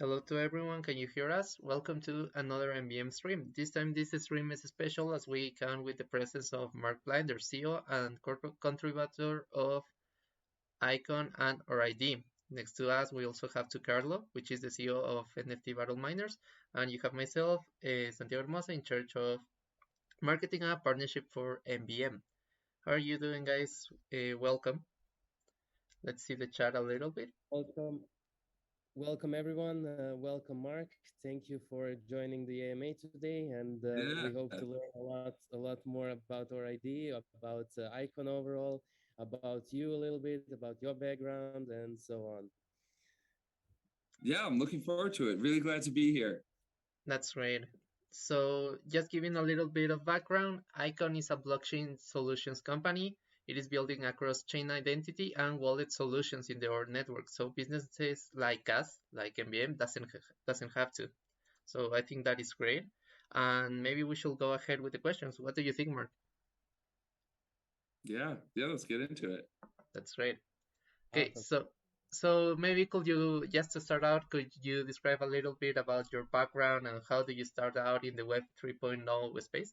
Hello to everyone, can you hear us? Welcome to another MBM stream. This time this stream is special as we count with the presence of Marc Blinder, CEO and contributor of AIKON and RID. Next to us we also have to Carlo, which is the CEO of NFT Battle Miners, and you have myself, Santiago Hermosa, in charge of marketing and partnership for MBM. How are you doing, guys? Welcome. Let's see the chat a little bit. Welcome everyone. Welcome Mark. Thank you for joining the AMA today, and we hope to learn a lot more about our idea, about AIKON overall, about you a little bit, about your background, and so on. Yeah, I'm looking forward to it. Really glad to be here. That's great. So just giving a little bit of background, AIKON is a blockchain solutions company. It is building across chain identity and wallet solutions in their network. So businesses like us, like MBM, doesn't have to. So I think that is great. And maybe we should go ahead with the questions. What do you think, Mark? Yeah, let's get into it. That's great. Okay, awesome. So maybe could you, just to start out, could you describe a little bit about your background and how did you start out in the Web 3.0 space?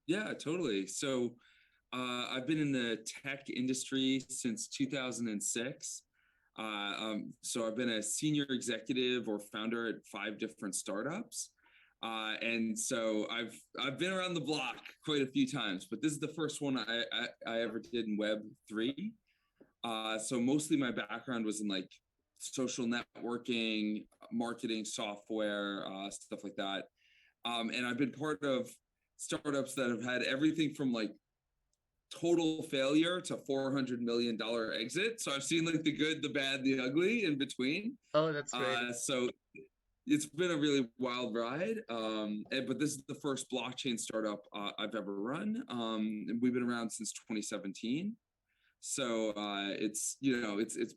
Yeah, totally. So I've been in the tech industry since 2006. So I've been a senior executive or founder at 5 different startups. And so I've been around the block quite a few times, but this is the first one I ever did in Web 3. So mostly my background was in like social networking, marketing software, stuff like that. And I've been part of startups that have had everything from like total failure to $400 million exit. So I've seen like the good, the bad, the ugly in between. Oh, that's great. So it's been a really wild ride. But this is the first blockchain startup I've ever run. And we've been around since 2017. So it's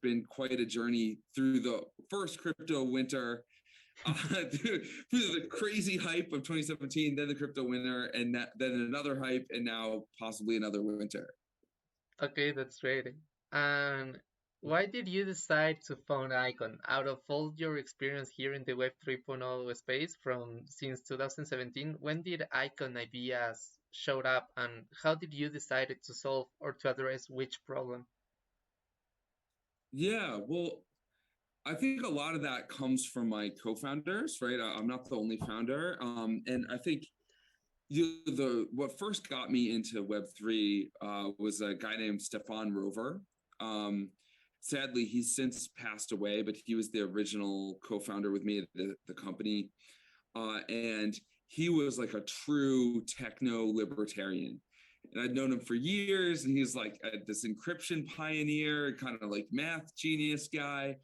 been quite a journey through the first crypto winter, through the crazy hype of 2017, then the crypto winter, and then another hype, and now possibly another winter. Okay, that's great. And why did you decide to found AIKON? Out of all your experience here in the Web 3.0 space since 2017, when did AIKON ideas showed up, and how did you decide to solve or to address which problem? Yeah, well, I think a lot of that comes from my co-founders, right? I'm not the only founder. And I think what first got me into Web3 was a guy named Stefan Rover. Sadly, he's since passed away, but he was the original co-founder with me at the company. And he was like a true techno libertarian. And I'd known him for years, and he's like this encryption pioneer, kind of like math genius guy.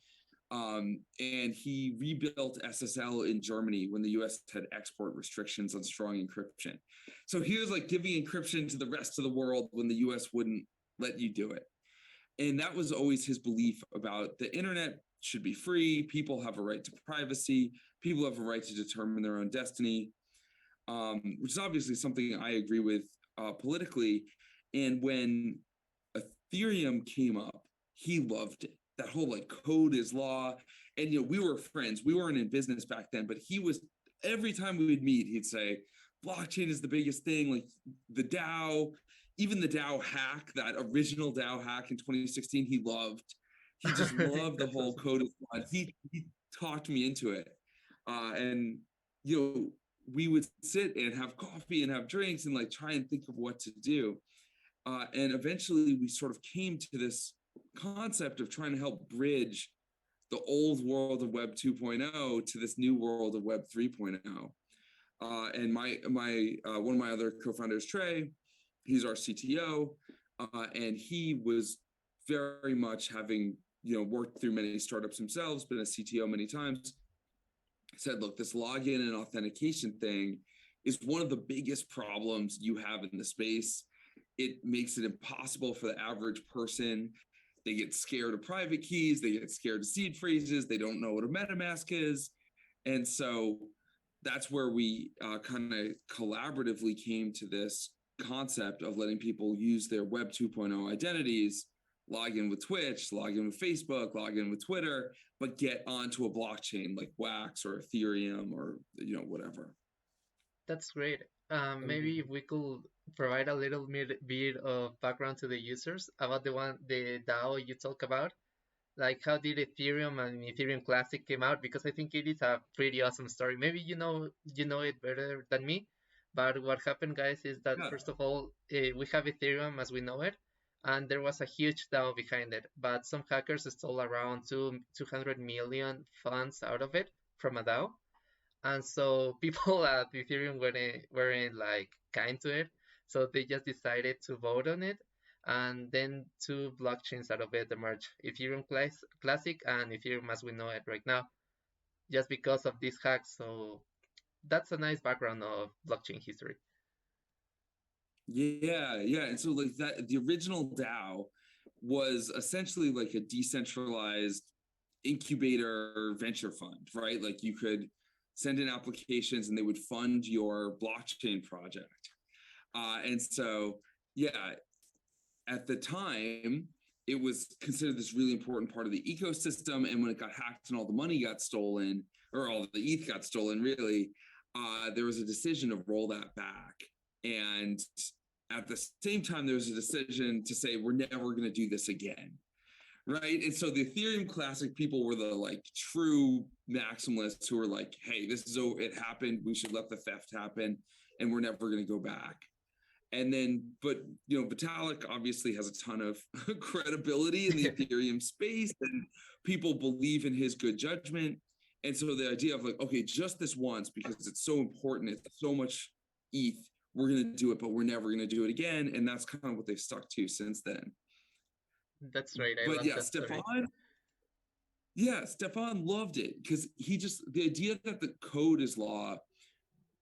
And he rebuilt SSL in Germany when the US had export restrictions on strong encryption. So he was like giving encryption to the rest of the world when the US wouldn't let you do it. And that was always his belief about the internet should be free. People have a right to privacy. People have a right to determine their own destiny, which is obviously something I agree with politically. And when Ethereum came up, he loved it. That whole like code is law. And, we were friends. We weren't in business back then, but every time we would meet, he'd say, blockchain is the biggest thing. Like the DAO, even the DAO hack, that original DAO hack in 2016, he loved. He just loved the whole code is law. He talked me into it. And, we would sit and have coffee and have drinks and like try and think of what to do. And eventually we sort of came to this concept of trying to help bridge the old world of Web 2.0 to this new world of Web 3.0. And my one of my other co-founders, Trey, he's our CTO, and he was very much having worked through many startups himself, been a CTO many times, said, look, this login and authentication thing is one of the biggest problems you have in the space. It makes it impossible for the average person. They get scared of private keys. They get scared of seed phrases. They don't know what a MetaMask is. And so that's where we kind of collaboratively came to this concept of letting people use their Web 2.0 identities log in with Twitch, log in with Facebook, log in with Twitter, but get onto a blockchain like Wax or Ethereum or, whatever. That's great. Maybe if we could provide a little bit of background to the users about the DAO you talk about, like how did Ethereum and Ethereum Classic came out? Because I think it is a pretty awesome story. Maybe you know it better than me, but what happened, guys, is that Yeah. first of all, we have Ethereum as we know it, and there was a huge DAO behind it, but some hackers stole around 200 million funds out of it from a DAO. And so people at Ethereum weren't like kind to it, so they just decided to vote on it, and then two blockchains out of it emerged: Ethereum Classic and Ethereum as we know it right now, just because of this hack. So that's a nice background of blockchain history. Yeah, yeah. And so like that the original DAO was essentially like a decentralized incubator venture fund, right? Like you could send in applications and they would fund your blockchain project. And so, yeah, at the time, it was considered this really important part of the ecosystem. And when it got hacked and all the money got stolen, or all the ETH got stolen, really, there was a decision to roll that back. And at the same time, there was a decision to say, we're never going to do this again. Right. And so the Ethereum Classic people were the like true maximalists who were like, hey, this is it happened. We should let the theft happen and we're never going to go back. And then, but, Vitalik obviously has a ton of credibility in the Ethereum space and people believe in his good judgment. And so the idea of like, okay, just this once, because it's so important, it's so much ETH, we're going to do it, but we're never going to do it again. And that's kind of what they've stuck to since then. That's right. I But love yeah, that story. Stefan loved it because the idea that the code is law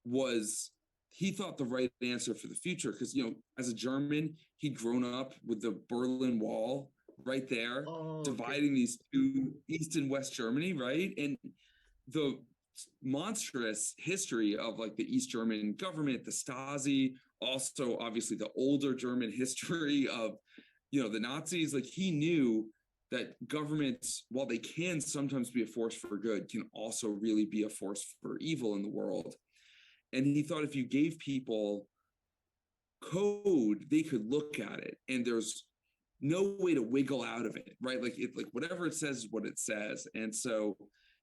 was, he thought the right answer for the future. Because, as a German, he'd grown up with the Berlin Wall right there, dividing these two, East and West Germany, right? And the monstrous history of like the East German government, the Stasi, also obviously the older German history of, the Nazis. Like he knew that governments, while they can sometimes be a force for good, can also really be a force for evil in the world. And he thought if you gave people code, they could look at it and there's no way to wiggle out of it, right? Like whatever it says is what it says. And so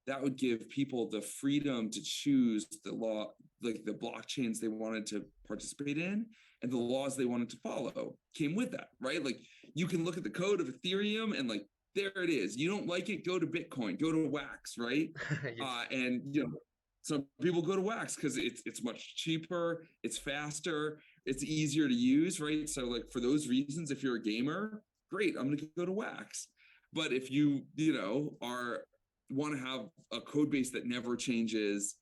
that would give people the freedom to choose the law, like the blockchains they wanted to participate in and the laws they wanted to follow came with that, right? Like you can look at the code of Ethereum and like, there it is. You don't like it, go to Bitcoin, go to Wax, right? Yes. And some people go to Wax because it's much cheaper, it's faster, it's easier to use, right? So like for those reasons, if you're a gamer, great, I'm gonna go to Wax. But if you want to have a code base that never changes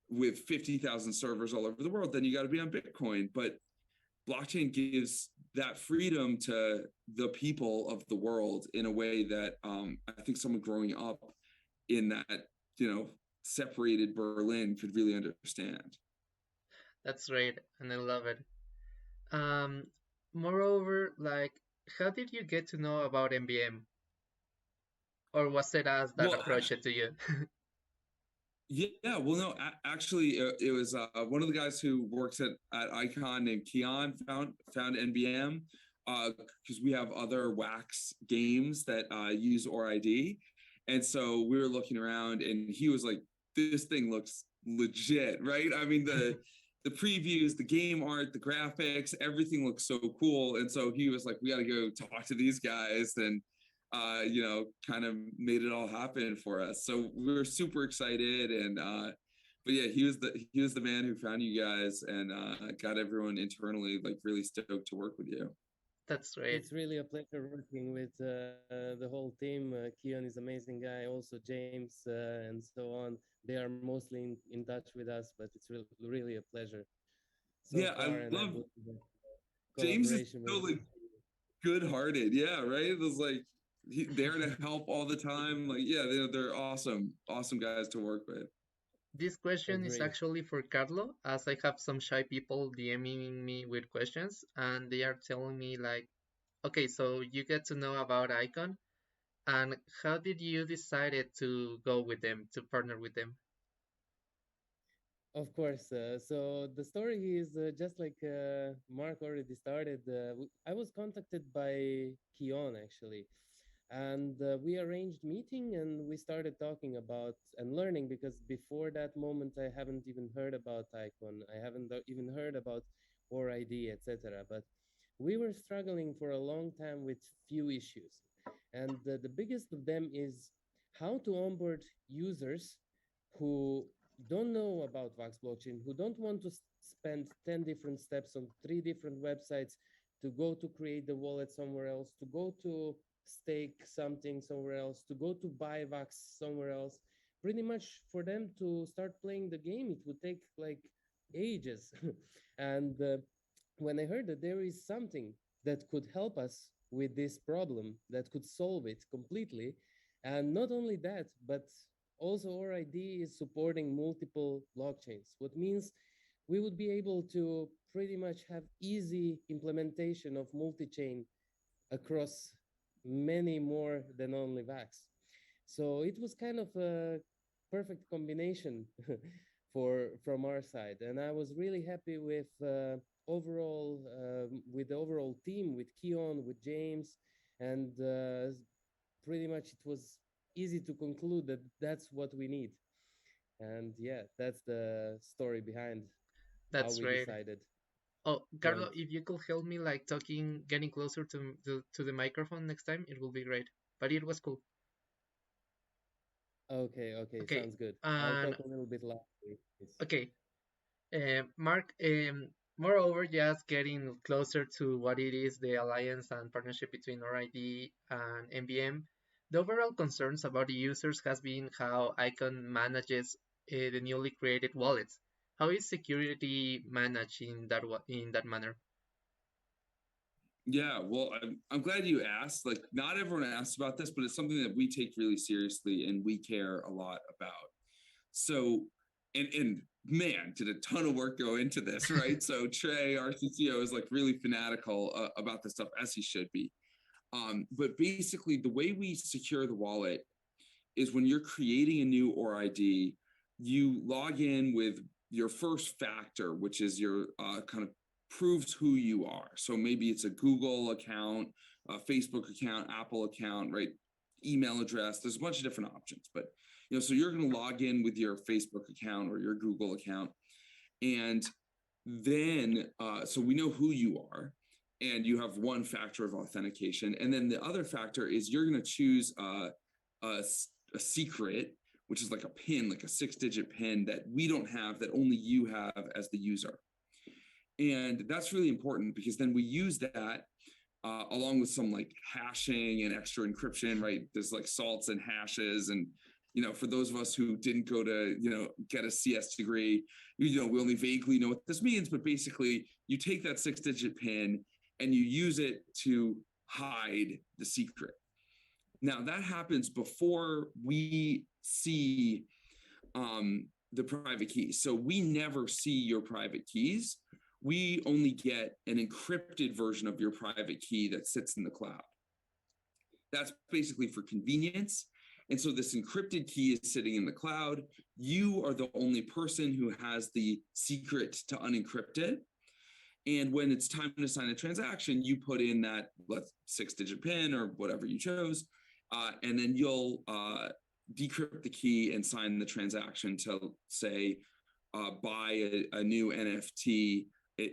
with 50,000 servers all over the world, then you got to be on Bitcoin. But blockchain gives that freedom to the people of the world in a way that I think someone growing up in that, separated Berlin could really understand. That's great, and I love it. Moreover, like, how did you get to know about MBM? Or was it us that approached it to you? Yeah, well, no, actually, it was one of the guys who works at AIKON named Keon found NBM because we have other Wax games that use ORID. And so we were looking around and he was like, this thing looks legit, right? I mean, the previews, the game art, the graphics, everything looks so cool. And so he was like, we got to go talk to these guys and kind of made it all happen for us. So we were super excited. And but yeah, he was the man who found you guys and got everyone internally like really stoked to work with you. That's great. It's really a pleasure working with the whole team. Keon is an amazing guy. Also James and so on. They are mostly in touch with us, but it's really a pleasure. So yeah, I love James is so like good-hearted. Yeah, right. It was like there to help all the time. Like, yeah, they're awesome guys to work with. This question is actually for Carlo, as I have some shy people DMing me with questions, and they are telling me like, okay, so you get to know about Icon, and how did you decided to go with them, to partner with them? Of course. So the story is just like Mark already started. I was contacted by Kion actually, and we arranged meeting and we started talking about and learning because before that moment I haven't even heard about Icon. I haven't even heard about ORID, etc. But we were struggling for a long time with few issues, and the biggest of them is how to onboard users who don't know about Vax blockchain, who don't want to spend 10 different steps on 3 different websites to go to create the wallet somewhere else, to go to stake something somewhere else, to go to buy Vax somewhere else. Pretty much for them to start playing the game, it would take like ages. And when I heard that there is something that could help us with this problem, that could solve it completely, and not only that, but also ORID is supporting multiple blockchains, what means we would be able to pretty much have easy implementation of multi-chain across many more than only VAX. So it was kind of a perfect combination for from our side, and I was really happy with overall with the overall team, with Keon, with James, and pretty much it was easy to conclude that that's what we need. And yeah, that's the story behind how That's we great. decided Oh, joined. Carlo, if you could help me like talking, getting closer to the microphone next time, it will be great. But it was cool. Okay, okay, Okay, sounds good. I'll and talk a little bit louder. okay, Mark, moreover, just getting closer to what it is, the alliance and partnership between RID and MBM, the overall concerns about the users has been how Icon manages the newly created wallets. How is security managed in that manner? Yeah, well, I'm glad you asked. Like, not everyone asks about this, but it's something that we take really seriously and we care a lot about. So, and man, did a ton of work go into this, right? So Trey, our CTO, is like really fanatical about this stuff, as he should be. But basically, the way we secure the wallet is when you're creating a new ORID, you log in with your first factor, which is your kind of proves who you are. So maybe it's a Google account, a Facebook account, Apple account, right? Email address. There's a bunch of different options, but so you're going to log in with your Facebook account or your Google account, and then so we know who you are, and you have one factor of authentication, and then the other factor is you're going to choose a secret, which is like a pin, like a 6-digit pin that we don't have, that only you have as the user. And that's really important because then we use that along with some like hashing and extra encryption, right? There's like salts and hashes. And, for those of us who didn't go to, get a CS degree, we only vaguely know what this means. But basically, you take that 6-digit pin and you use it to hide the secret. Now, that happens before we see the private keys. So we never see your private keys. We only get an encrypted version of your private key that sits in the cloud. That's basically for convenience. And so this encrypted key is sitting in the cloud. You are the only person who has the secret to unencrypt it. And when it's time to sign a transaction, you put in that 6-digit PIN or whatever you chose, and then you'll decrypt the key and sign the transaction to, say, buy a new NFT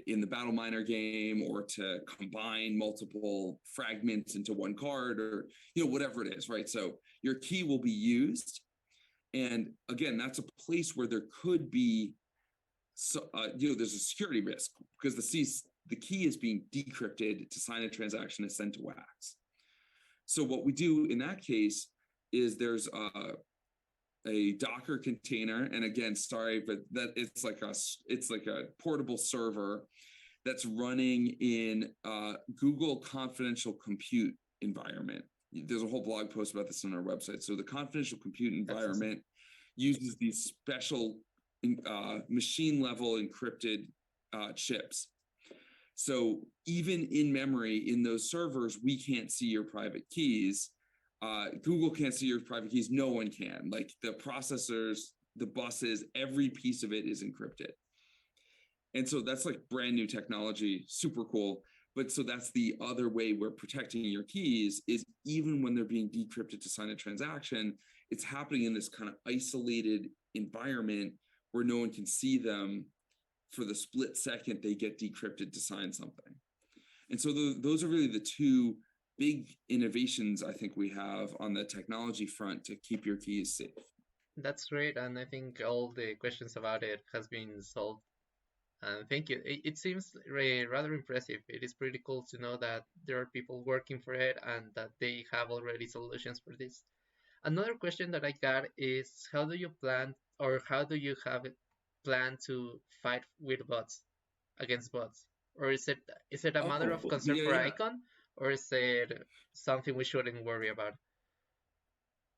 in the Battle Miner game, or to combine multiple fragments into one card, or whatever it is, right? So your key will be used, and again, that's a place where there could be there's a security risk because the key is being decrypted to sign a transaction and sent to Wax. So what we do in that case is there's a Docker container, and again, sorry, but that it's like a portable server that's running in Google Confidential Compute environment. There's a whole blog post about this on our website. So the confidential compute environment uses these special machine level encrypted chips. So even in memory, in those servers, we can't see your private keys. Google can't see your private keys. No one can. Like the processors, the buses, every piece of it is encrypted. And so that's like brand new technology, super cool. But so that's the other way we're protecting your keys is even when they're being decrypted to sign a transaction, it's happening in this kind of isolated environment where no one can see them for the split second they get decrypted to sign something. And so those are really the two big innovations I think we have on the technology front to keep your keys safe. That's great, and I think all the questions about it has been solved. And thank you. It seems rather impressive. It is pretty cool to know that there are people working for it and that they have already solutions for this. Another question that I got is how do you plan or how do you have it planned to fight with bots against bots? Or is it a matter of concern for Icon or is it something we shouldn't worry about?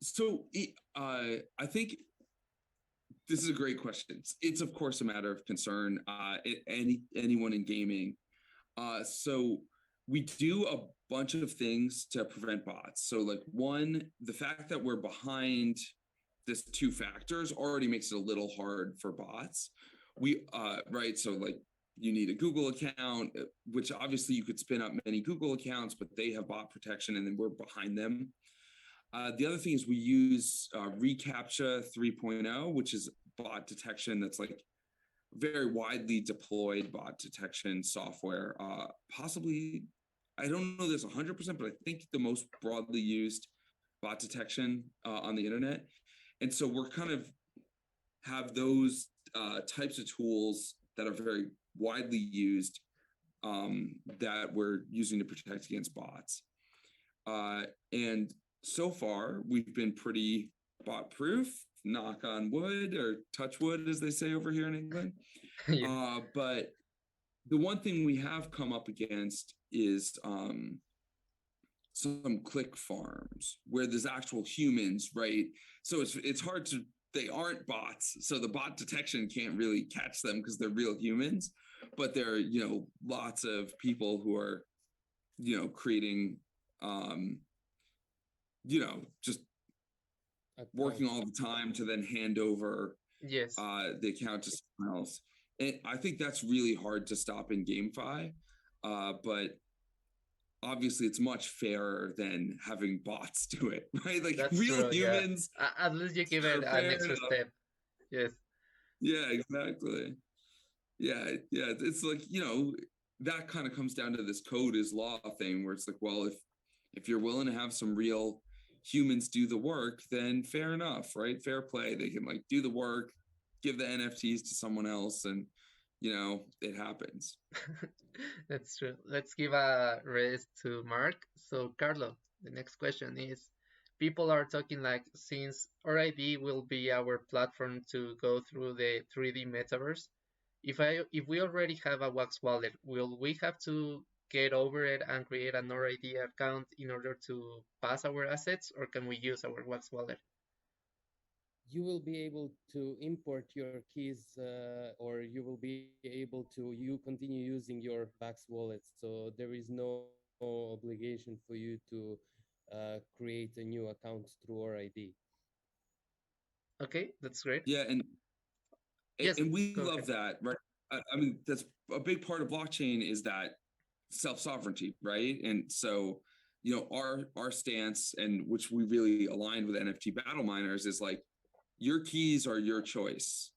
So I think this is a great question. It's of course a matter of concern. Anyone in gaming. So we do a bunch of things to prevent bots. So like one, the fact that we're behind this two factors already makes it a little hard for bots. Right. So like you need a Google account, which obviously you could spin up many Google accounts, but they have bot protection and then we're behind them. The other thing is we use reCAPTCHA 3.0, which is bot detection that's like very widely deployed bot detection software. Possibly, I don't know this 100%, but I think the most broadly used bot detection on the internet. And so we're kind of have those types of tools that are very widely used that we're using to protect against bots. And so far, we've been pretty bot proof, knock on wood or touch wood, as they say over here in England. Yeah. But the one thing we have come up against is some click farms where there's actual humans, right? So it's hard to, they aren't bots. So the bot detection can't really catch them because they're real humans, but there are, lots of people who are, creating, just working all the time to then hand over the account to someone else. And I think that's really hard to stop in GameFi. But obviously it's much fairer than having bots do it, right? Like that's real true, humans. Yeah. At least you give it an extra step. Yes. Yeah, exactly. Yeah. It's like, that kind of comes down to this code is law thing where it's like, well, if you're willing to have some real humans do the work, then fair enough, right? Fair play. They can like do the work, give the NFTs to someone else, and it happens. That's true. Let's give a raise to Mark. So Carlo, the next question is people are talking like since RID will be our platform to go through the 3D metaverse, if we already have a Wax wallet, will we have to get over it and create an RID account in order to pass our assets, or can we use our Wax wallet? You will be able to import your keys, or you will be able to continue using your Wax wallet. So there is no obligation for you to create a new account through RID. Okay, that's great. Yeah, and we love that, right? I mean, that's a big part of blockchain is that self-sovereignty, right? And so, our stance, and which we really aligned with NFT Battle Miners, is like your keys are your choice.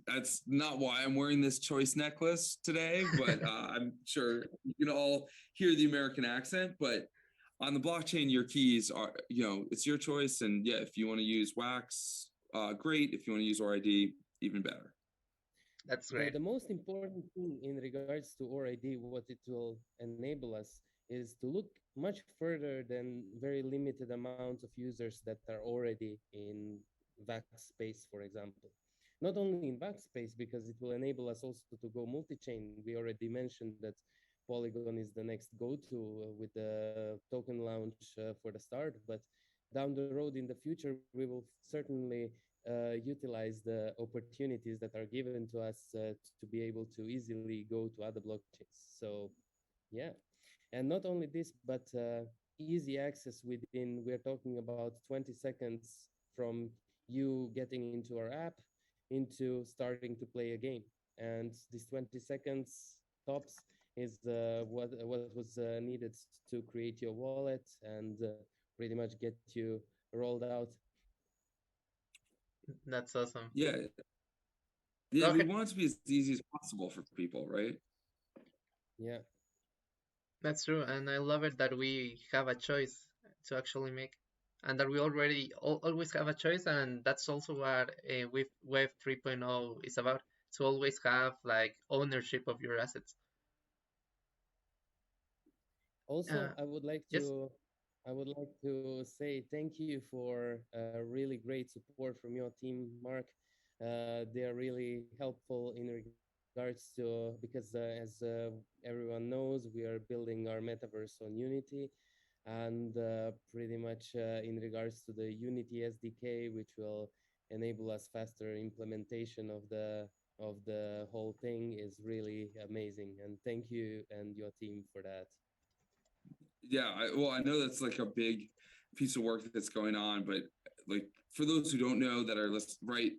That's not why I'm wearing this choice necklace today, but I'm sure you can all hear the American accent. But on the blockchain, your keys are, it's your choice. And yeah, if you want to use Wax, great. If you want to use RID, even better. That's great. The most important thing in regards to RID, what it will enable us is to look much further than very limited amount of users that are already in VAX space, for example. Not only in VAX space, because it will enable us also to go multi-chain. We already mentioned that Polygon is the next go-to with the token launch for the start, but down the road in the future, we will certainly utilize the opportunities that are given to us to be able to easily go to other blockchains. So yeah, and not only this, but easy access within, we're talking about 20 seconds from you getting into our app into starting to play a game. And this 20 seconds tops is what was needed to create your wallet and pretty much get you rolled out. That's awesome. Yeah. Go We ahead. want it to be as easy as possible for people, right? Yeah. That's true, and I love it that we have a choice to actually make, and that we already always have a choice, and that's also what with Web 3.0 is about, to always have like ownership of your assets. Also, Uh, yes, I would like to say thank you for really great support from your team, Mark. They are really helpful in regards to, because as everyone knows, we are building our metaverse on Unity, and pretty much in regards to the Unity SDK, which will enable us faster implementation of the whole thing, is really amazing. And thank you and your team for that. Yeah, well, I know that's like a big piece of work that's going on, but like for those who don't know that are listening, right,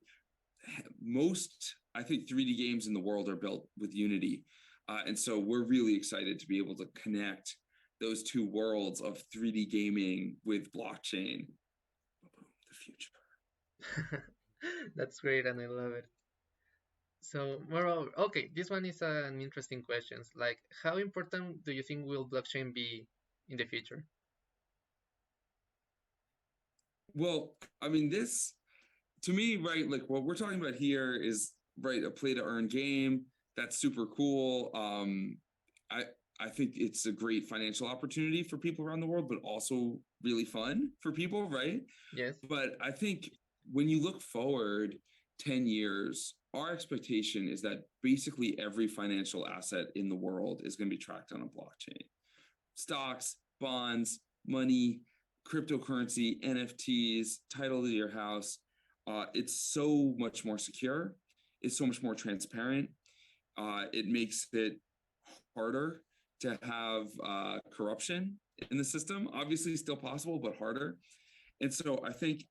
most, I think, 3D games in the world are built with Unity. And so we're really excited to be able to connect those two worlds of 3D gaming with blockchain. The future. that's great, and I love it. So, moreover, okay, this one is an interesting question. Like, how important do you think will blockchain be in the future? Well, I mean, this to me, right, like what we're talking about here is right, a play to earn game. That's super cool. I I think it's a great financial opportunity for people around the world, but also really fun for people, right? Yes. But I think when you look forward 10 years, our expectation is that basically every financial asset in the world is going to be tracked on a blockchain. Stocks, bonds, money, cryptocurrency, NFTs, title to your house. It's so much more secure. It's so much more transparent. It makes it harder to have corruption in the system. Obviously, still possible, but harder. And so I think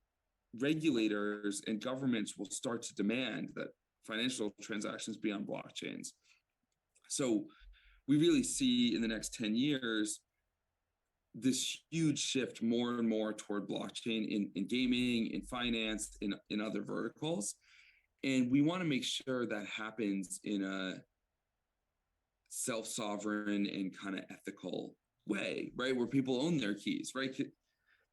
regulators and governments will start to demand that financial transactions be on blockchains. So we really see in the next 10 years this huge shift more and more toward blockchain in gaming, in finance, in other verticals. And we want to make sure that happens in a self-sovereign and kind of ethical way, right? Where people own their keys, right?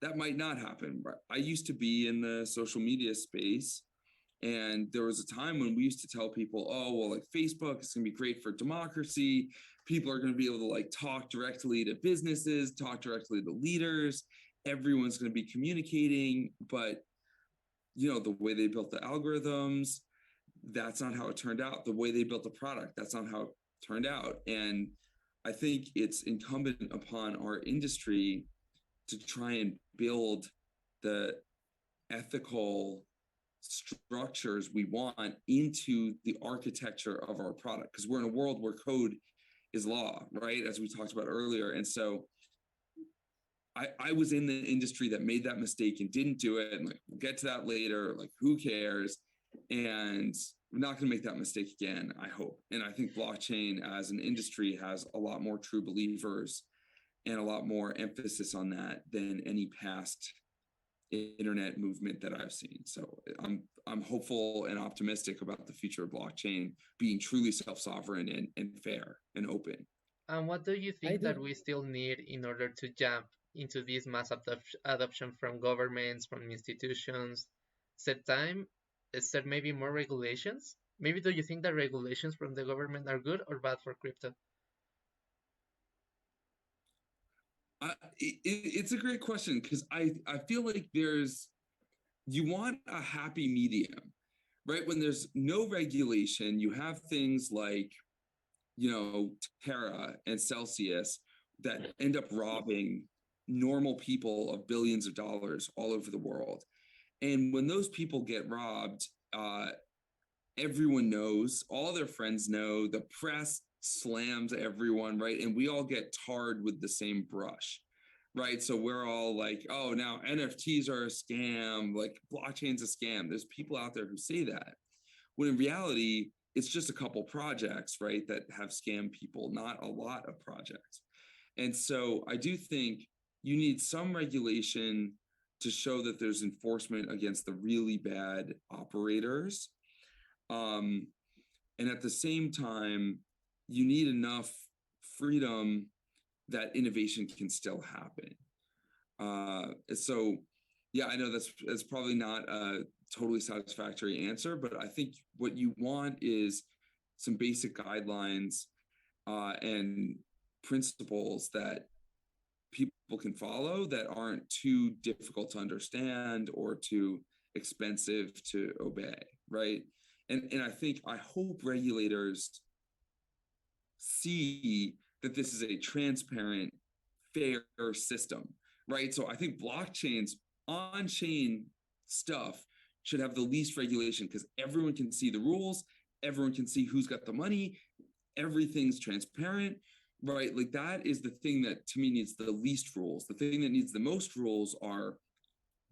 That might not happen. I used to be in the social media space, and there was a time when we used to tell people, oh, well, like Facebook is going to be great for democracy. People are going to be able to like talk directly to businesses, talk directly to leaders. Everyone's going to be communicating. But, you know, the way they built the algorithms, that's not how it turned out. The way they built the product, that's not how it turned out. And I think it's incumbent upon our industry to try and build the ethical structures we want into the architecture of our product, because we're in a world where code is law, right, as we talked about earlier. And so I was in the industry that made that mistake and didn't do it, and like we'll get to that later, like who cares. And we're not going to make that mistake again, I hope. And I think blockchain as an industry has a lot more true believers and a lot more emphasis on that than any past internet movement that I've seen. So I'm hopeful and optimistic about the future of blockchain being truly self-sovereign and fair and open. And what do you I think do. that we still need in order to jump into this mass adoption from governments, from institutions? Set time? Is there maybe more regulations? Maybe do you think that regulations from the government are good or bad for crypto? It's a great question, because I feel like you want a happy medium, right? When there's no regulation, you have things like, you know, Terra and Celsius that end up robbing normal people of billions of dollars all over the world. And when those people get robbed, everyone knows, all their friends know, the press slams everyone, right? And we all get tarred with the same brush, right? So we're all like, oh, now NFTs are a scam, like blockchain's a scam. There's people out there who say that, when in reality, it's just a couple projects, right, that have scammed people, not a lot of projects. And so I do think you need some regulation to show that there's enforcement against the really bad operators. And at the same time, you need enough freedom that innovation can still happen. So, yeah, I know that's probably not a totally satisfactory answer, but I think what you want is some basic guidelines and principles that people can follow that aren't too difficult to understand or too expensive to obey, right? And I hope regulators see that this is a transparent, fair system, right? So I think blockchains, on-chain stuff should have the least regulation because everyone can see the rules, everyone can see who's got the money, everything's transparent, right? Like that is the thing that to me needs the least rules. The thing that needs the most rules are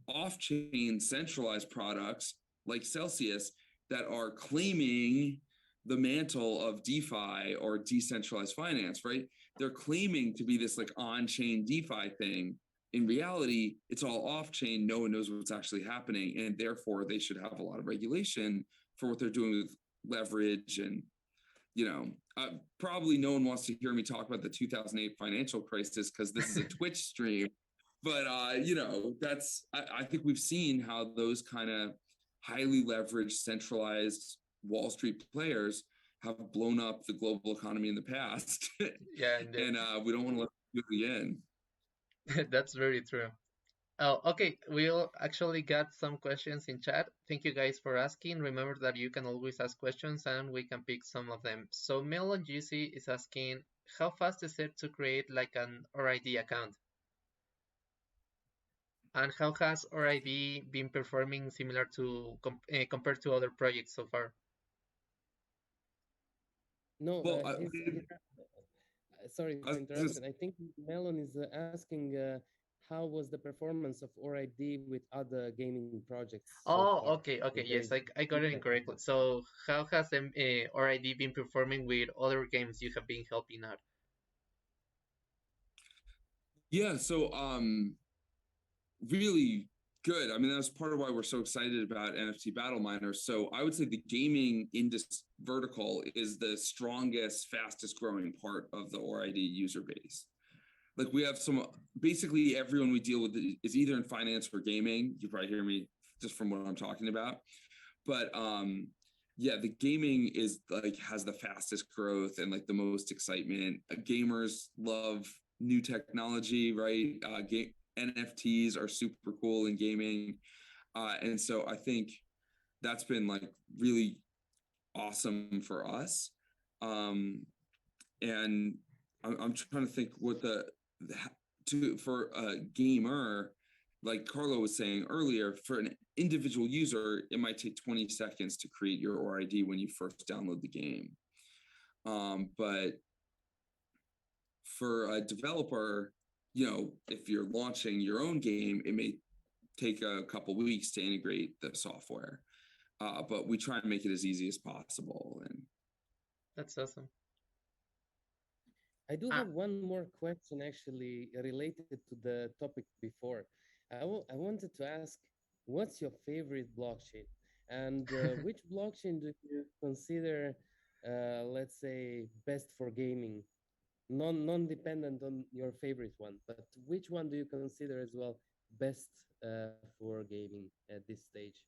off-chain centralized products like Celsius that are claiming the mantle of DeFi or decentralized finance, right? They're claiming to be this like on-chain DeFi thing. In reality, it's all off-chain. No one knows what's actually happening. And therefore, they should have a lot of regulation for what they're doing with leverage. And, probably no one wants to hear me talk about the 2008 financial crisis because this is a Twitch stream. But, I think we've seen how those kind of highly leveraged, centralized Wall Street players have blown up the global economy in the past. Yeah, and we don't want to let them do it again. that's very true. Oh, okay. We'll actually got some questions in chat. Thank you guys for asking. Remember that you can always ask questions and we can pick some of them. So Melon GC is asking, how fast is it to create like an RID account? And how has RID been performing similar to compared to other projects so far? No, Well, sorry for interruption. I think Melon is asking how was the performance of RID with other gaming projects so far? Okay. Yes, I got it incorrectly. So how has RID been performing with other games you have been helping out? Yeah, so really good. I mean, that's part of why we're so excited about NFT Battle Miners. So I would say the gaming industry vertical is the strongest, fastest growing part of the RID user base. Like we have basically everyone we deal with is either in finance or gaming. You probably hear me just from what I'm talking about. But yeah, the gaming is like has the fastest growth and like the most excitement. Gamers love new technology, right? NFTs are super cool in gaming. And so I think that's been like really awesome for us. And I'm trying to think what for a gamer, like Carlo was saying earlier, for an individual user, it might take 20 seconds to create your RID when you first download the game. But for a developer, if you're launching your own game, it may take a couple weeks to integrate the software. But we try and make it as easy as possible. And that's awesome. I do have one more question actually related to the topic before. I wanted to ask, what's your favorite blockchain? And which blockchain do you consider, let's say, best for gaming? Non-dependent on your favorite one, but which one do you consider as well best for gaming at this stage?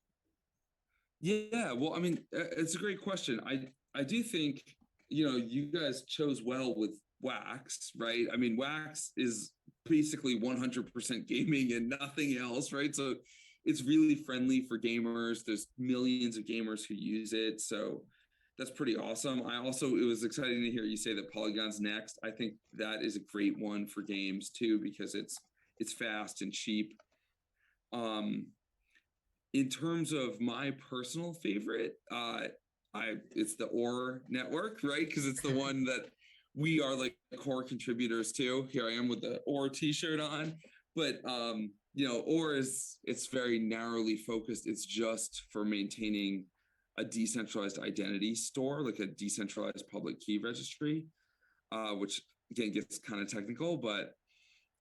Yeah, well, I mean, it's a great question. I do think, you guys chose well with Wax, right? I mean, Wax is basically 100% gaming and nothing else, right? So it's really friendly for gamers. There's millions of gamers who use it. So that's pretty awesome. It was exciting to hear you say that Polygon's next. I think that is a great one for games too, because it's fast and cheap. in terms of my personal favorite, it's the OR network, right? Because it's the one that we are like core contributors to. Here I am with the OR t-shirt on, but OR it's very narrowly focused. It's just for maintaining a decentralized identity store, like a decentralized public key registry, which again gets kind of technical, but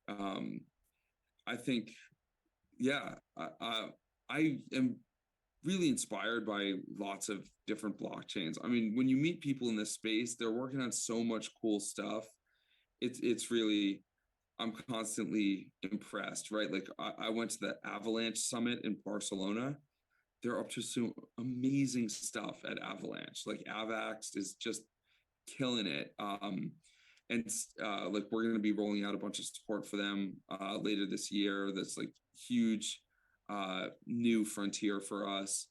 I think, yeah, I am really inspired by lots of different blockchains. I mean, when you meet people in this space, they're working on so much cool stuff. It's really, I'm constantly impressed, right? Like I went to the Avalanche Summit in Barcelona. They're up to some amazing stuff at Avalanche. Like Avax is just killing it. And like we're going to be rolling out a bunch of support for them later this year. That's like huge new frontier for us.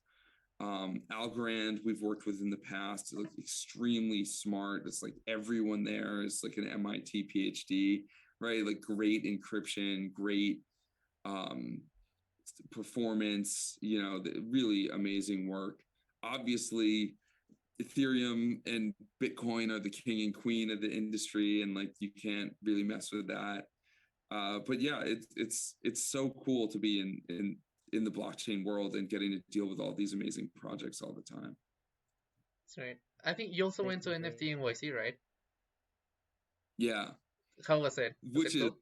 Algorand we've worked with in the past, like extremely smart. It's like everyone there is like an MIT PhD, right? Like great encryption, great performance, really amazing work. Obviously, Ethereum and Bitcoin are the king and queen of the industry, and like you can't really mess with that. But yeah, it's so cool to be in the blockchain world and getting to deal with all these amazing projects all the time. That's right. I think you also went to NFT NYC, right? Yeah. How was it? Was it cool?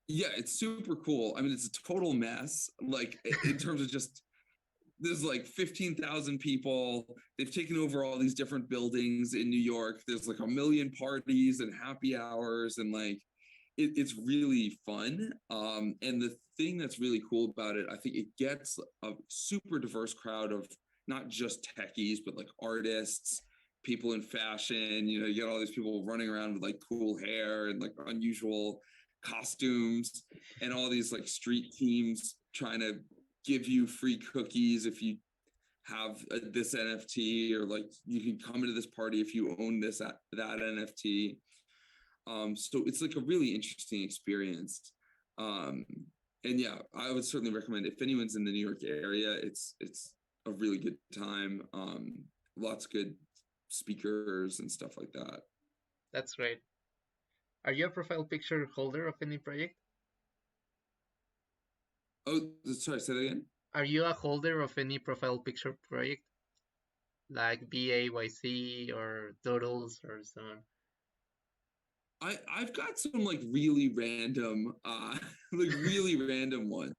Yeah, it's super cool. I mean, it's a total mess. Like in terms of just there's like 15,000 people. They've taken over all these different buildings in New York. There's like a million parties and happy hours, and like it's really fun. And the thing that's really cool about it, I think it gets a super diverse crowd of not just techies, but like artists, people in fashion. You get all these people running around with like cool hair and like unusual costumes, and all these like street teams trying to give you free cookies if you have this NFT, or like you can come into this party if you own that NFT. So it's like a really interesting experience. And yeah, I would certainly recommend if anyone's in the New York area, it's a really good time. Lots of good speakers and stuff like that. That's great. Are you a profile picture holder of any project? Oh, sorry, say that again. Are you a holder of any profile picture project? Like BAYC or Doodles or so on? I've got some like really random random ones.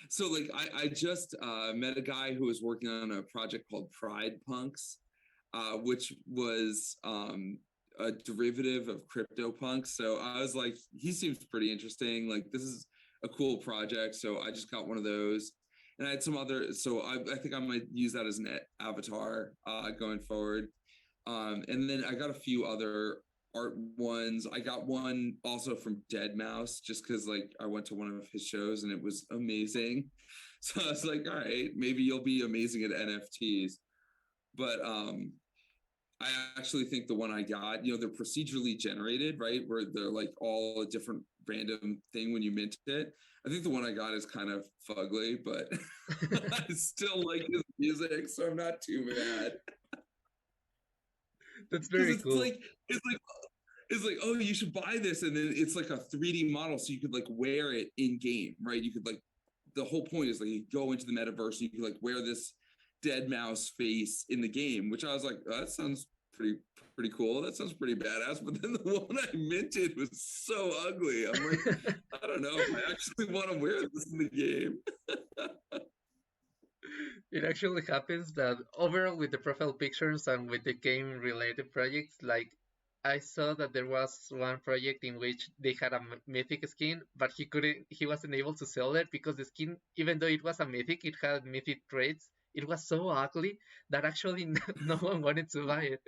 So like I just met a guy who was working on a project called Pride Punks, which was a derivative of CryptoPunks. So I was like, he seems pretty interesting. Like this is a cool project. So I just got one of those. And I had some other, so I think I might use that as an avatar going forward. And then I got a few other art ones. I got one also from Deadmau5, just because like I went to one of his shows and it was amazing. So I was like, all right, maybe you'll be amazing at NFTs. But I actually think the one I got, they're procedurally generated, right? Where they're like all a different random thing when you mint it. I think the one I got is kind of fugly, but I still like his music, so I'm not too mad. That's very cool. It's like, oh, you should buy this, and then it's like a 3D model, so you could like wear it in game, right? You could like, the whole point is like you go into the metaverse and you could like wear this Deadmau5 face in the game, which I was like, oh, that sounds pretty cool. That sounds pretty badass. But then the one I minted was so ugly. I'm like, I don't know if I actually want to wear this in the game. It actually happens that overall with the profile pictures and with the game related projects, like I saw that there was one project in which they had a mythic skin, but he wasn't able to sell it because the skin, even though it was a mythic, it had mythic traits. It was so ugly that actually no one wanted to buy it.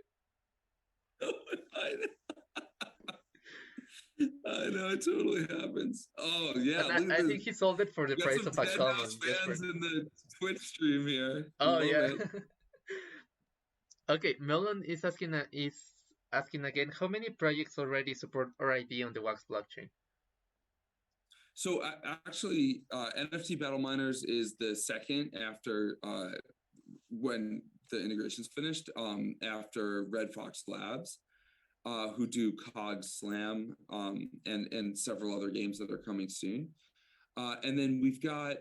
I know, it totally happens. Oh yeah, and I think he sold it for the price of a common. Fans in the Twitch stream here. Oh yeah. Okay, Melon is asking again, how many projects already support RID on the Wax blockchain? So actually, NFT Battle Miners is the second after when the integration's finished, after Red Fox Labs, who do COG Slam, and several other games that are coming soon. And then we've got,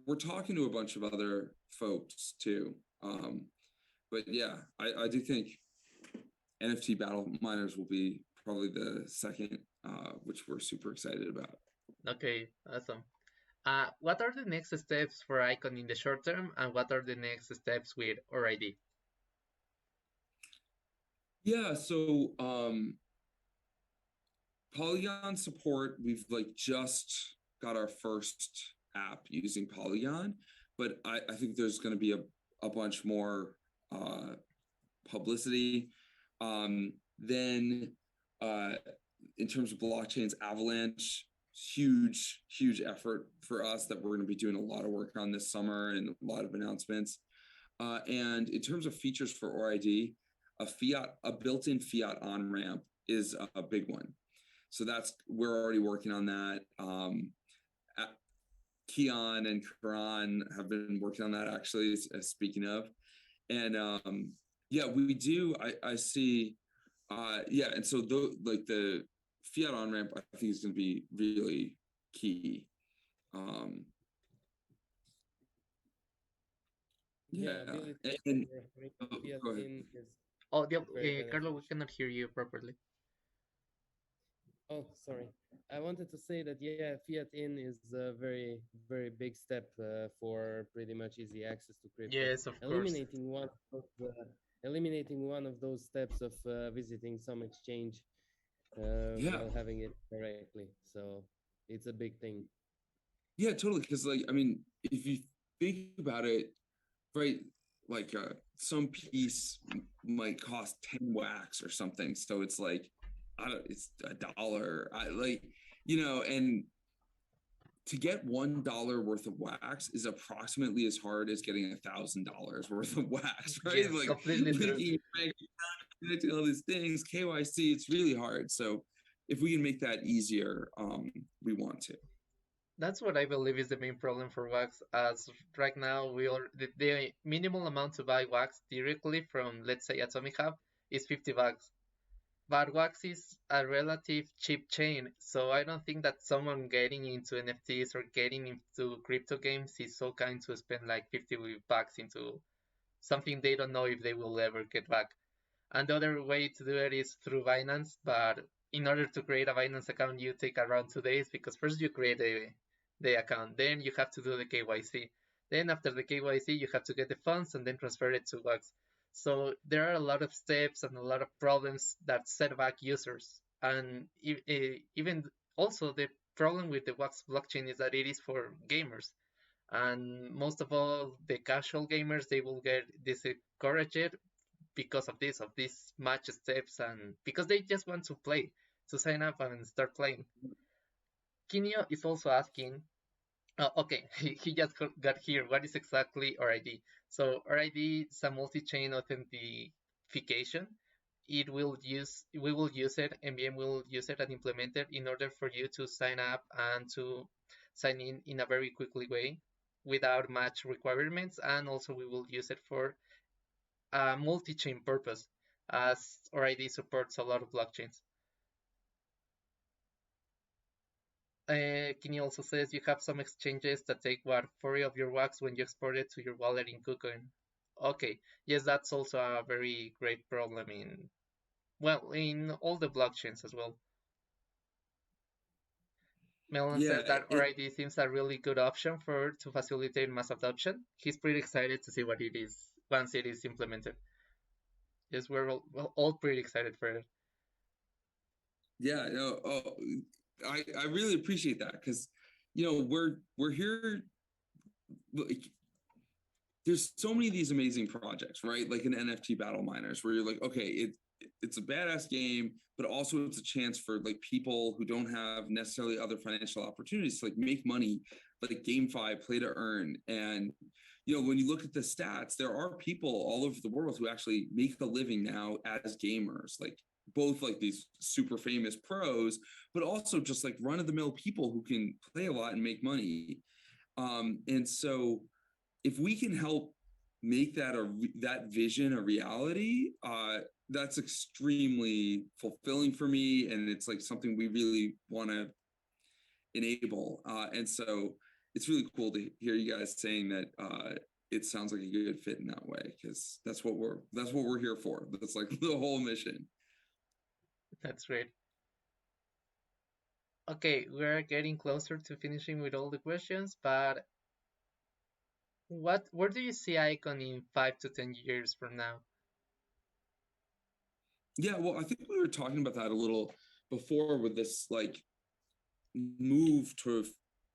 we're talking to a bunch of other folks too. But yeah, I do think NFT Battle Miners will be probably the second, which we're super excited about. Okay, awesome. What are the next steps for IKON in the short term, and what are the next steps with RID? Yeah, so Polygon support, we've like just got our first app using Polygon, but I think there's going to be a bunch more publicity. Then in terms of blockchains, Avalanche, huge effort for us that we're going to be doing a lot of work on this summer and a lot of announcements. And in terms of features for RID, a built-in Fiat on-ramp is a big one. So we're already working on that. Keon and Karan have been working on that, actually, speaking of. And yeah, we do. I see. Yeah, and so the Fiat on ramp, I think, is going to be really key. Yeah, and go ahead. Oh, Carlo, we cannot hear you properly. Oh, sorry. I wanted to say that, yeah, Fiat in is a very, very big step for pretty much easy access to crypto. Yes, of eliminating course. Eliminating one of those steps of visiting some exchange while having it directly. So it's a big thing. Yeah, totally. Because, like, I mean, if you think about it, right, like some piece might cost 10 wax or something. So it's like, it's $1. And to get $1 worth of wax is approximately as hard as getting $1,000 worth of wax, right? Yes, completely true. All these things, KYC, it's really hard. So if we can make that easier, we want to. That's what I believe is the main problem for wax. As right now, the minimal amount to buy wax directly from, let's say, Atomic Hub is $50. But wax is a relative cheap chain, so I don't think that someone getting into NFTs or getting into crypto games is so kind to spend like $50 into something they don't know if they will ever get back. And the other way to do it is through Binance, but in order to create a Binance account, you take around 2 days, because first you create the account, then you have to do the KYC. Then after the KYC, you have to get the funds and then transfer it to Wax. So there are a lot of steps and a lot of problems that set back users. And even also the problem with the Wax blockchain is that it is for gamers. And most of all, the casual gamers, they will get discouraged because of these match steps, and because they just want to play, to sign up and start playing. Kinio is also asking, okay, he just got here. What is exactly RID? So RID is a multi-chain authentication. We will use it, MVM will use it and implement it in order for you to sign up and to sign in a very quickly way without much requirements. And also we will use it for a multi-chain purpose, as RID supports a lot of blockchains. Kini also says you have some exchanges that take 40 of your wax when you export it to your wallet in KuCoin. Okay, yes, that's also a very great problem in all the blockchains as well. Melon says that RID seems a really good option to facilitate mass adoption. He's pretty excited to see what it is once it is implemented. Yes, we're all pretty excited for it. Yeah, I really appreciate that, because we're here. Like, there's so many of these amazing projects, right? Like an NFT Battle Miners, where you're like, okay, it's a badass game, but also it's a chance for like people who don't have necessarily other financial opportunities to like make money, like GameFi, play to earn. And when you look at the stats, there are people all over the world who actually make a living now as gamers, like both like these super famous pros, but also just like run-of-the-mill people who can play a lot and make money. And so if we can help make that that vision a reality, that's extremely fulfilling for me, and it's like something we really want to enable. And so it's really cool to hear you guys saying that it sounds like a good fit in that way, because that's what we're here for. That's like the whole mission. That's great. Okay, we're getting closer to finishing with all the questions, but where do you see Icon in 5 to 10 years from now? Yeah, well, I think we were talking about that a little before with this like move to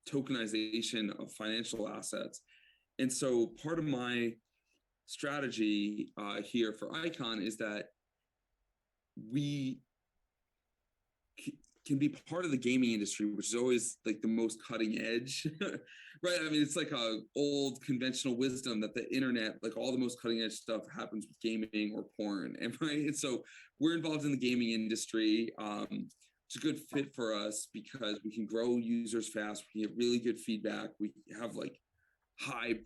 tokenization of financial assets. And so part of my strategy here for AIKON is that we can be part of the gaming industry, which is always like the most cutting edge, right? I mean, it's like a old conventional wisdom that the internet, like all the most cutting edge stuff happens with gaming or porn, and right. And so we're involved in the gaming industry. It's a good fit for us because we can grow users fast. We get really good feedback. We have like high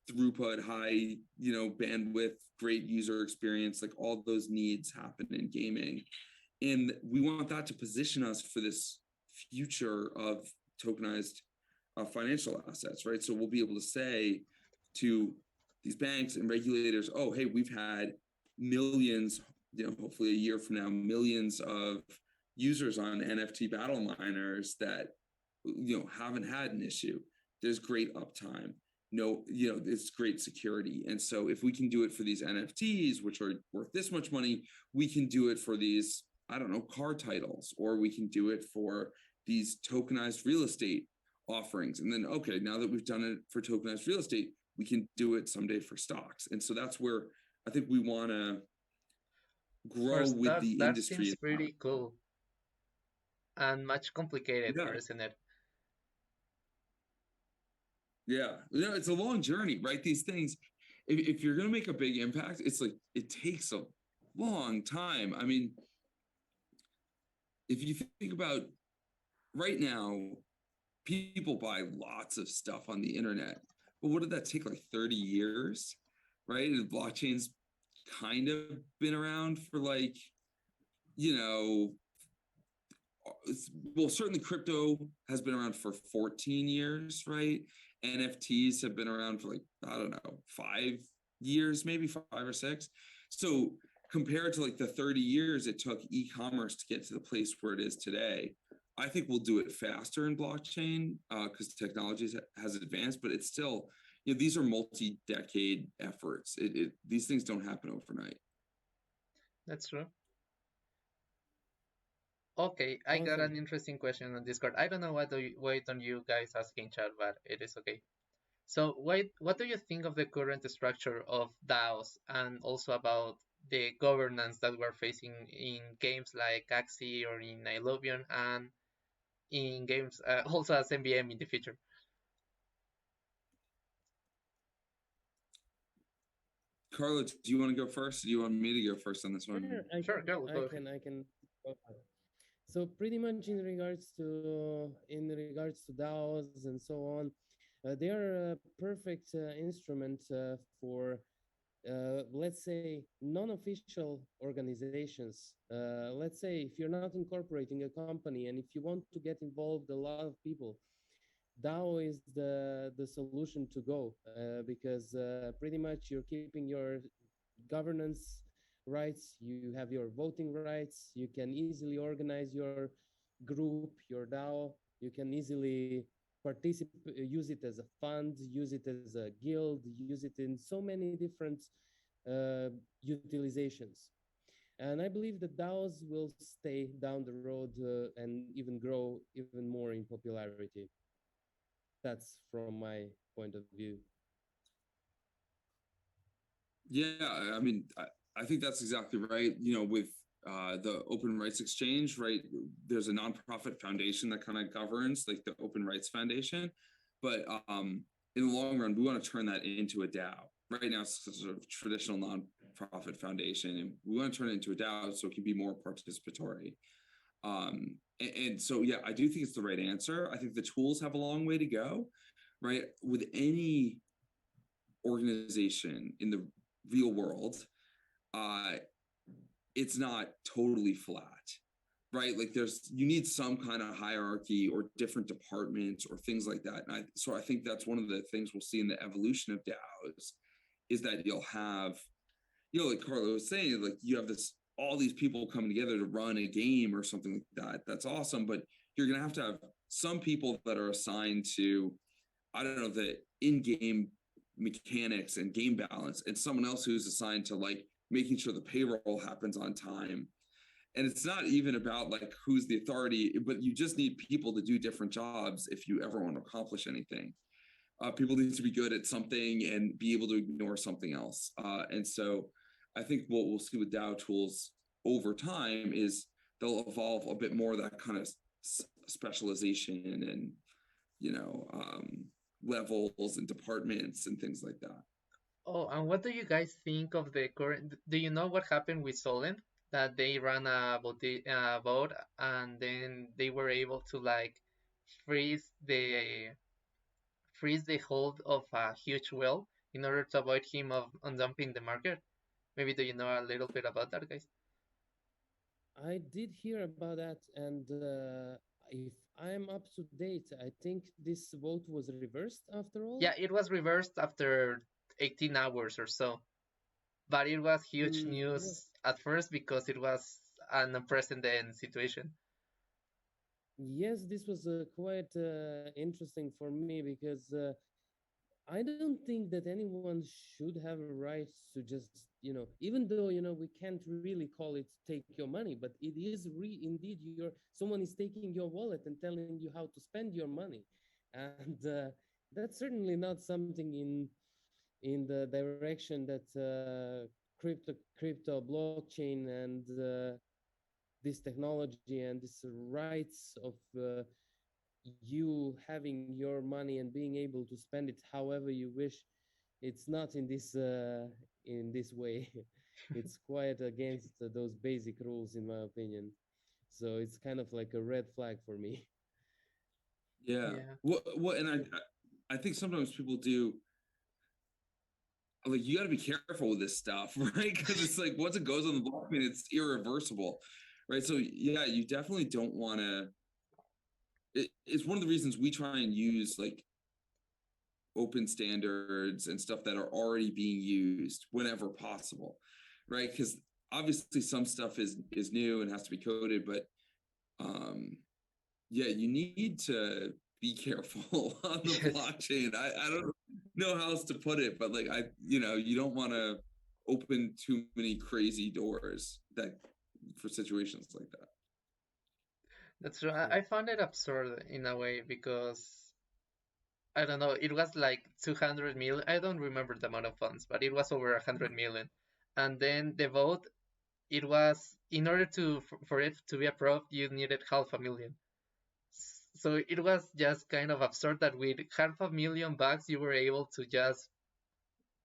throughput, high, bandwidth, great user experience. Like all those needs happen in gaming. And we want that to position us for this future of tokenized financial assets, right? So we'll be able to say to these banks and regulators, oh, hey, we've had millions, hopefully a year from now, millions of users on NFT Battle Miners that, haven't had an issue. There's great uptime. No, it's great security. And so if we can do it for these NFTs, which are worth this much money, we can do it for these, I don't know, car titles, or we can do it for these tokenized real estate offerings. And then, okay, now that we've done it for tokenized real estate, we can do it someday for stocks. And so that's where I think we want to grow with the that industry. Seems pretty cool and much complicated, isn't it? Yeah, it's a long journey, right? These things, if you're going to make a big impact, it's like, it takes a long time. I mean, if you think about right now, people buy lots of stuff on the internet, but what did that take, like 30 years, right? And blockchain's kind of been around for like, well, certainly crypto has been around for 14 years, right? NFTs have been around for like, I don't know, 5 years, maybe 5 or 6. So compared to like the 30 years it took e-commerce to get to the place where it is today, I think we'll do it faster in blockchain because technology has advanced, but it's still, these are multi-decade efforts. These things don't happen overnight. That's true. Okay, I got an interesting question on Discord. I don't know why don't you guys ask in chat, but it is okay. So what do you think of the current structure of DAOs and also about the governance that we're facing in games like Axie or in Ilovion and in games also as MBM in the future? Carla, do you want to go first? Or do you want me to go first on this one? Sure, I can. So pretty much in regards to DAOs and so on, they are a perfect instrument for let's say non-official organizations. Let's say if you're not incorporating a company and if you want to get involved a lot of people, DAO is the solution to go because pretty much you're keeping your governance rights, you have your voting rights, you can easily organize your group, your DAO, you can easily participate, use it as a fund, use it as a guild, use it in so many different utilizations. And I believe that DAOs will stay down the road and even grow even more in popularity. That's from my point of view. Yeah, I mean, I think that's exactly right. With the Open Rights Exchange, right? There's a nonprofit foundation that kind of governs, like the Open Rights Foundation. But in the long run, we want to turn that into a DAO. Right now, it's sort of traditional nonprofit foundation, and we want to turn it into a DAO so it can be more participatory. And so, yeah, I do think it's the right answer. I think the tools have a long way to go, right? With any organization in the real world, it's not totally flat, right? Like you need some kind of hierarchy or different departments or things like that. And so I think that's one of the things we'll see in the evolution of DAOs is that you'll have, like Carlo was saying, like you have all these people coming together to run a game or something like that. That's awesome. But you're going to have some people that are assigned to, I don't know, the in-game mechanics and game balance, and someone else who's assigned to like making sure the payroll happens on time. And it's not even about like who's the authority, but you just need people to do different jobs if you ever want to accomplish anything. People need to be good at something and be able to ignore something else. And so I think what we'll see with DAO tools over time is they'll evolve a bit more of that kind of specialization and, levels and departments and things like that. Oh, and what do you guys think of the current? Do you know what happened with Solen? That they ran a vote and then they were able to like freeze the freeze the hold of a huge whale in order to avoid him on dumping the market. Maybe do you know a little bit about that, guys? I did hear about that, and if I'm up to date, I think this vote was reversed after all. Yeah, it was reversed after 18 hours or so. But it was huge news at first because it was an unprecedented situation. Yes, this was quite interesting for me because I don't think that anyone should have a right to just, even though, we can't really call it take your money, but it is indeed someone is taking your wallet and telling you how to spend your money. And that's certainly not something in the direction that crypto blockchain and this technology and this rights of you having your money and being able to spend it however you wish, it's not in this way. It's quite against those basic rules, in my opinion. So it's kind of like a red flag for me. Yeah. What and I think sometimes people do, like, you got to be careful with this stuff, right? Because it's like once it goes on the blockchain, it's irreversible, right? So yeah, you definitely don't want to. It's one of the reasons we try and use like open standards and stuff that are already being used whenever possible, right? Because obviously some stuff is new and has to be coded, but yeah, you need to be careful on the blockchain. I don't know how else to put it, but like you don't want to open too many crazy doors for situations like that. That's true. I found it absurd in a way because I don't know, it was like 200 million. I don't remember the amount of funds, but it was over 100 million. And then the vote, it was in order for it to be approved, you needed $500,000. So it was just kind of absurd that with $500,000 you were able to just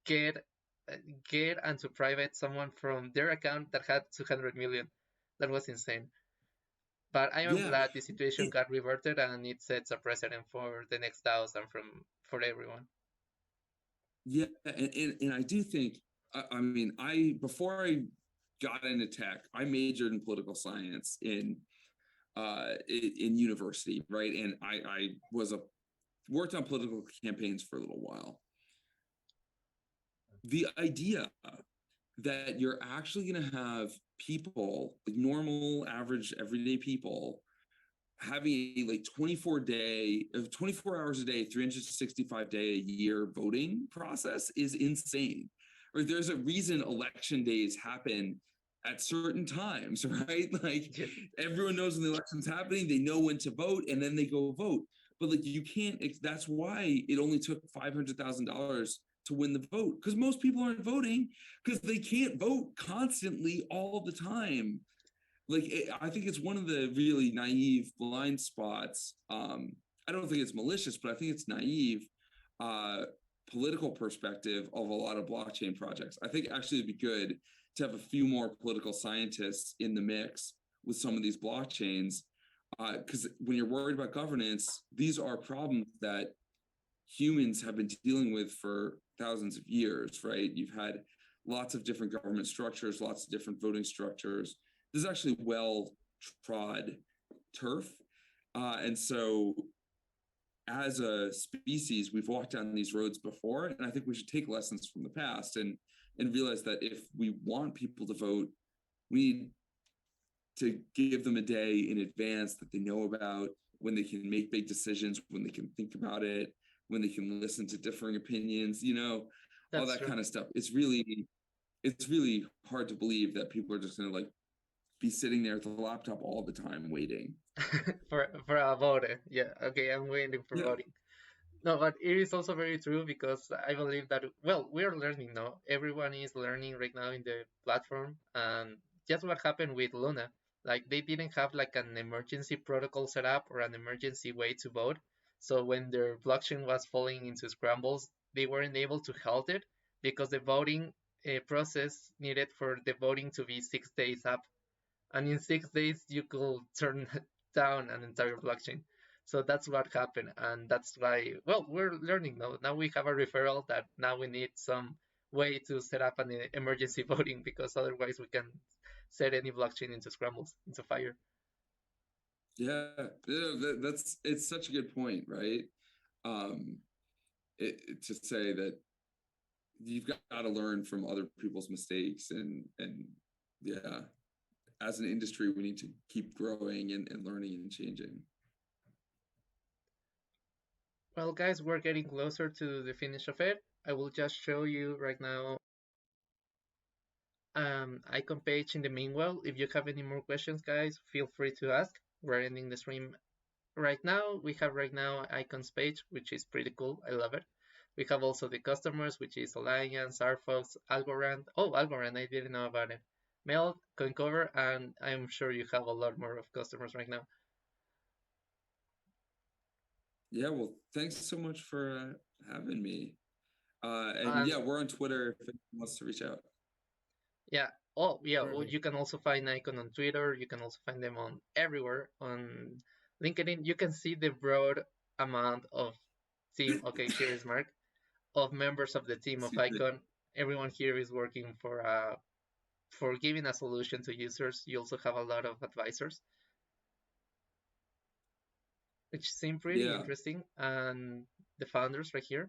get and to private someone from their account that had 200 million. That was insane. But I am glad the situation got reverted and it sets a precedent for the next DAOs and for everyone. Yeah, and I do think, I mean, before I got into tech, I majored in political science in university, right? And I worked on political campaigns for a little while. The idea that you're actually going to have people, like normal, average, everyday people, having a like 24 hours a day, 365 day a year voting process is insane. Right? There's a reason election days happen at certain times, right? Like everyone knows when the election's happening, they know when to vote, and then they go vote. But like you can't. That's why it only took $500,000 to win the vote, because most people aren't voting because they can't vote constantly all the time. Like I think it's one of the really naive blind spots. I don't think it's malicious, but I think it's naive. political perspective of a lot of blockchain projects. I think actually it'd be good to have a few more political scientists in the mix with some of these blockchains, because when you're worried about governance, these are problems that humans have been dealing with for thousands of years, right? You've had lots of different government structures, lots of different voting structures. This is actually well trod turf. And so as a species, we've walked down these roads before, and I think we should take lessons from the past and realize that if we want people to vote, we need to give them a day in advance that they know about, when they can make big decisions, when they can think about it, when they can listen to differing opinions, all that kind of stuff. It's really hard to believe that people are just going to like be sitting there at the laptop all the time waiting for a vote. Yeah, okay, I'm waiting for voting. No, but it is also very true, because I believe that, well, we're learning now. Everyone is learning right now in the platform. And just what happened with Luna. Like, they didn't have like an emergency protocol set up or an emergency way to vote. So when their blockchain was falling into scrambles, they weren't able to halt it, because the voting process needed for the voting to be 6 days up. And in 6 days, you could turn down an entire blockchain. So that's what happened, and that's why, well, we're learning now. Now we have a referral that now we need some way to set up an emergency voting, because otherwise we can set any blockchain into scrambles, into fire. Yeah, it's such a good point, right? To say that you've got to learn from other people's mistakes, and yeah, as an industry, we need to keep growing and learning and changing. Well, guys, we're getting closer to the finish of it. I will just show you right now icon page in the meanwhile. If you have any more questions, guys, feel free to ask. We're ending the stream right now. We have right now icons page, which is pretty cool. I love it. We have also the customers, which is Alliance, Arfox, Algorand. Oh, Algorand, I didn't know about it. Meld, CoinCover, and I'm sure you have a lot more of customers right now. Yeah, well, thanks so much for having me. And yeah, we're on Twitter if anyone wants to reach out. Yeah. Oh, yeah. Well, you can also find Icon on Twitter. You can also find them on everywhere. On LinkedIn, you can see the broad amount of team. Okay, here is Mark, of members of the team of Icon. Everyone here is working for giving a solution to users. You also have a lot of advisors, which seem pretty interesting, and the founders right here.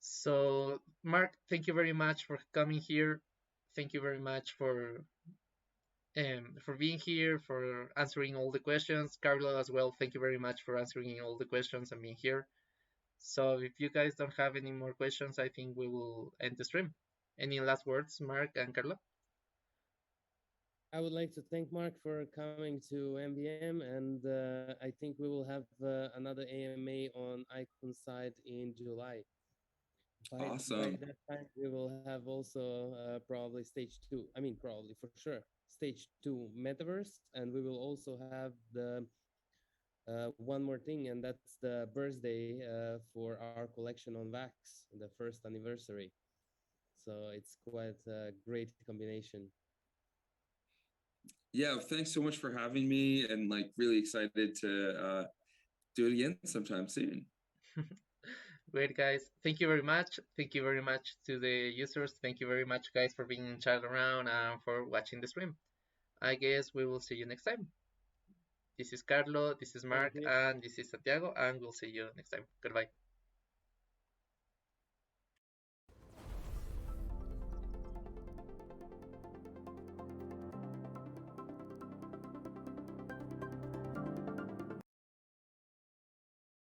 So, Mark, thank you very much for coming here. Thank you very much for being here, for answering all the questions. Carlo as well, thank you very much for answering all the questions and being here. So if you guys don't have any more questions, I think we will end the stream. Any last words, Mark and Carlo? I would like to thank Mark for coming to MBM, and I think we will have another AMA on Icon side in July. Awesome. By that time, we will have also probably stage 2. I mean, probably for sure, stage 2 metaverse, and we will also have the one more thing, and that's the birthday for our collection on Vax, the first anniversary. So it's quite a great combination. Yeah, thanks so much for having me, and like really excited to do it again sometime soon. Great, guys. Thank you very much. Thank you very much to the users. Thank you very much, guys, for being in chat around and for watching the stream. I guess we will see you next time. This is Carlo, this is Mark, and this is Santiago, and we'll see you next time. Goodbye.